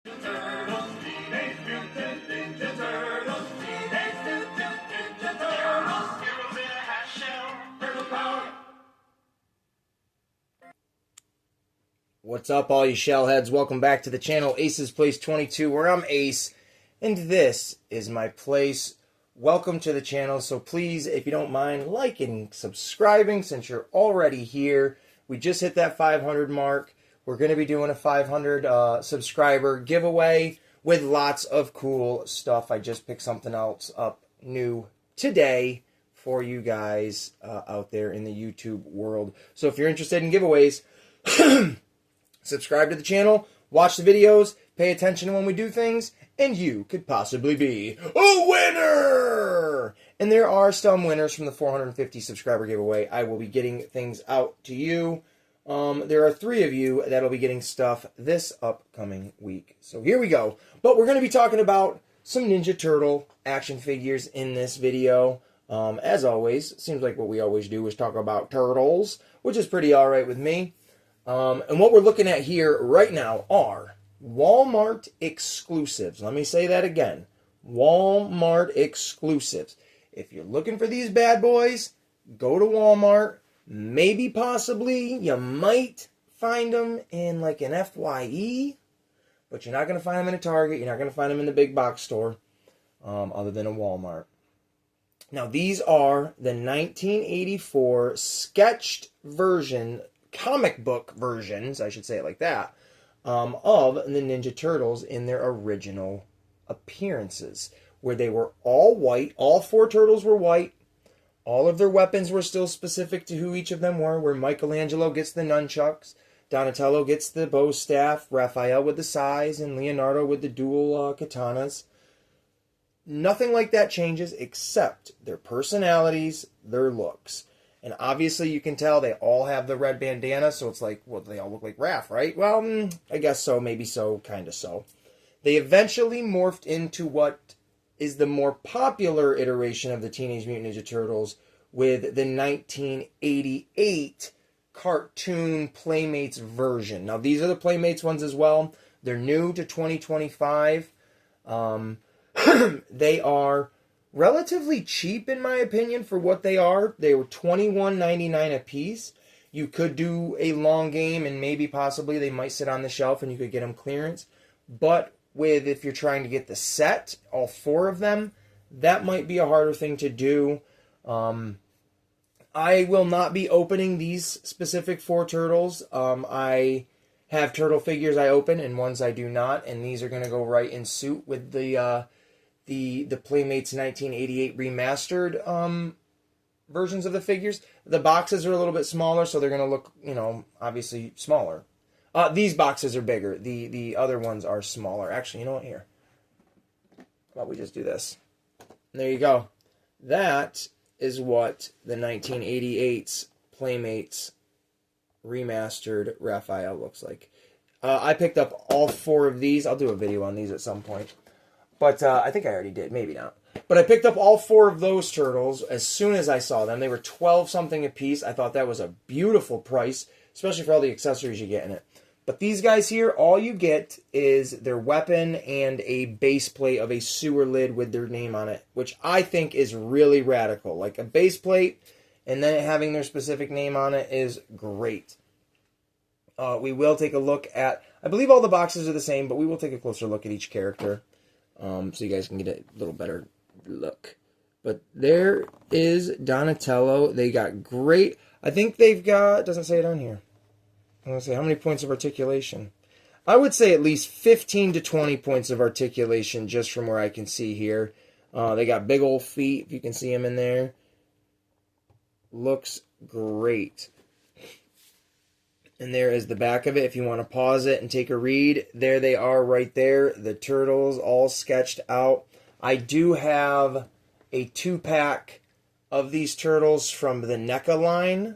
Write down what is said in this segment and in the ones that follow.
Turtles, Teenage Mutant Ninja Turtles, Teenage Mutant Ninja Turtles, heroes in a half shell, turtle power. What's up, all you shellheads? Welcome back to the channel, Ace's Place 22, where I'm Ace, and this is my place. Welcome to the channel, so please, if you don't mind, liking, subscribing, since you're already here. We just hit that 500 mark. We're going to be doing a 500 subscriber giveaway with lots of cool stuff. I just picked something else up new today for you guys out there in the YouTube world. So if you're interested in giveaways, subscribe to the channel, watch the videos, pay attention when we do things, and you could possibly be a winner! And there are some winners from the 450 subscriber giveaway. I will be getting things out to you. There are 3 of you that'll be getting stuff this upcoming week. So here we go. But we're going to be talking about some Ninja Turtle action figures in this video. As always, seems like what we always do is talk about turtles, which is pretty alright with me. And what we're looking at here right now are Walmart exclusives. Let me say that again. Walmart exclusives. If you're looking for these bad boys, go to Walmart. Maybe, possibly, you might find them in like an FYE, but you're not going to find them in a Target. You're not going to find them in the big box store, other than a Walmart. Now, these are the 1984 sketched version, comic book versions, I should say it like that, of the Ninja Turtles in their original appearances, where they were all white. All 4 turtles were white. All of their weapons were still specific to who each of them were, where Michelangelo gets the nunchucks, Donatello gets the bow staff, Raphael with the sais, and Leonardo with the dual katanas. Nothing like that changes except their personalities, their looks. And obviously you can tell they all have the red bandana, so it's like, well, they all look like Raph, right? Well, I guess so, maybe so, kind of so. They eventually morphed into what is the more popular iteration of the Teenage Mutant Ninja Turtles with the 1988 cartoon Playmates version. Now, these are the Playmates ones as well. They're new to 2025. They are relatively cheap, in my opinion, for what they are. They were $21.99 a piece. You could do a long game, and maybe possibly they might sit on the shelf and you could get them clearance. But if you're trying to get the set, all 4 of them, that might be a harder thing to do. I will not be opening these specific 4 turtles. I have turtle figures I open and ones I do not, and these are going to go right in suit with the Playmates 1988 remastered versions of the figures. The boxes are a little bit smaller, so they're going to look, obviously smaller. These boxes are bigger. The other ones are smaller. Actually, you know what? Here. How about we just do this? And there you go. That is what the 1988's Playmates remastered Raphael looks like. I picked up all 4 of these. I'll do a video on these at some point. But I think I already did. Maybe not. But I picked up all 4 of those turtles as soon as I saw them. They were $12-something a piece. I thought that was a beautiful price, especially for all the accessories you get in it. But these guys here, all you get is their weapon and a base plate of a sewer lid with their name on it, which I think is really radical. Like a base plate and then having their specific name on it is great. We will take a look at, I believe all the boxes are the same, but we will take a closer look at each character so you guys can get a little better look. But there is Donatello. They got great, I think they've got, doesn't say it on here. I'm going to say, how many points of articulation? I would say at least 15 to 20 points of articulation just from where I can see here. They got big old feet, if you can see them in there. Looks great. And there is the back of it. If you want to pause it and take a read, there they are right there. The turtles all sketched out. I do have a 2-pack of these turtles from the NECA line.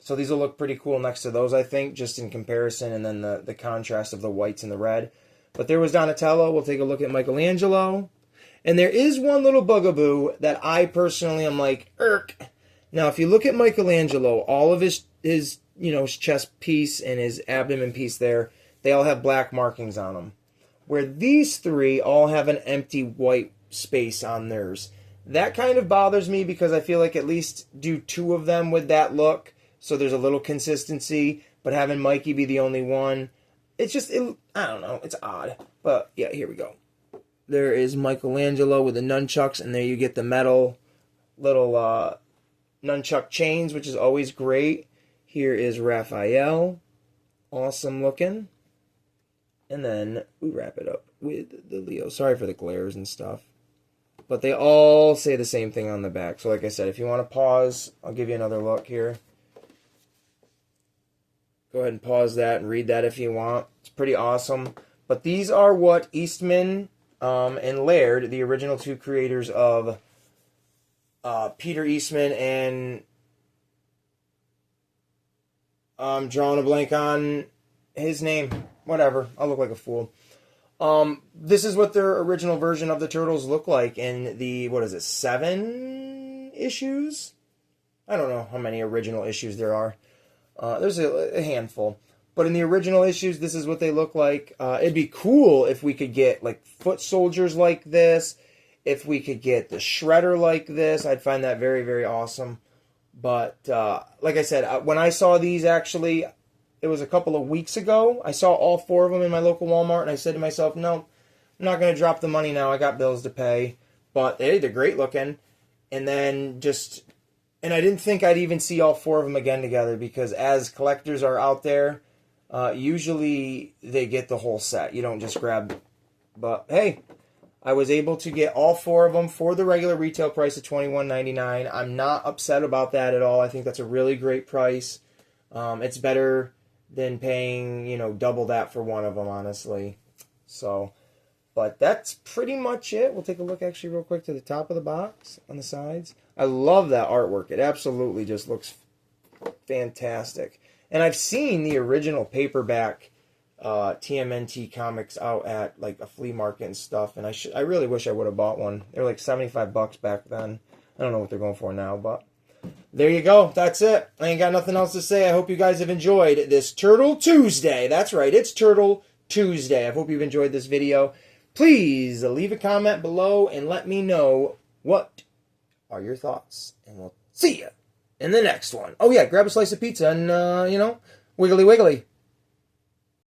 So these will look pretty cool next to those, I think, just in comparison, and then the contrast of the whites and the red. But there was Donatello. We'll take a look at Michelangelo. And there is one little bugaboo that I personally am like, irk. Now, if you look at Michelangelo, all of his chest piece and his abdomen piece there, they all have black markings on them. where these three all have an empty white space on theirs. That kind of bothers me because I feel like at least do two of them with that look, so there's a little consistency, but having Mikey be the only one, it's just, I don't know, it's odd. But yeah, here we go. There is Michelangelo with the nunchucks, and there you get the metal little nunchuck chains, which is always great. Here is Raphael, awesome looking. And then we wrap it up with the Leo. Sorry for the glares and stuff. But they all say the same thing on the back. So like I said, if you want to pause, I'll give you another look here. Go ahead and pause that and read that if you want. It's pretty awesome. But these are what Eastman and Laird, the original two creators of Peter Eastman and I'm drawing a blank on his name. Whatever. I'll look like a fool. This is what their original version of the Turtles look like in the, 7 issues? I don't know how many original issues there are. There's a handful. But in the original issues, this is what they look like. It'd be cool if we could get, like, foot soldiers like this. If we could get the Shredder like this, I'd find that very, very awesome. But, like I said, when I saw these, actually, it was a couple of weeks ago. I saw all 4 of them in my local Walmart, and I said to myself, no, I'm not going to drop the money now. I got bills to pay. But, hey, they're great looking. And then and I didn't think I'd even see all 4 of them again together, because as collectors are out there, usually they get the whole set. You don't just grab. But, hey, I was able to get all 4 of them for the regular retail price of $21.99. I'm not upset about that at all. I think that's a really great price. It's better than paying, double that for one of them, honestly. So, but that's pretty much it. We'll take a look actually real quick to the top of the box on the sides. I love that artwork. It absolutely just looks fantastic. And I've seen the original paperback TMNT comics out at like a flea market and stuff, and I really wish I would have bought one. They were like $75 back then. I don't know what they're going for now, but there you go. That's it. I ain't got nothing else to say. I hope you guys have enjoyed this Turtle Tuesday. That's right, it's Turtle Tuesday. I hope you've enjoyed this video. Please leave a comment below and let me know what are your thoughts, and we'll see you in the next one. Oh yeah, grab a slice of pizza and wiggly wiggly.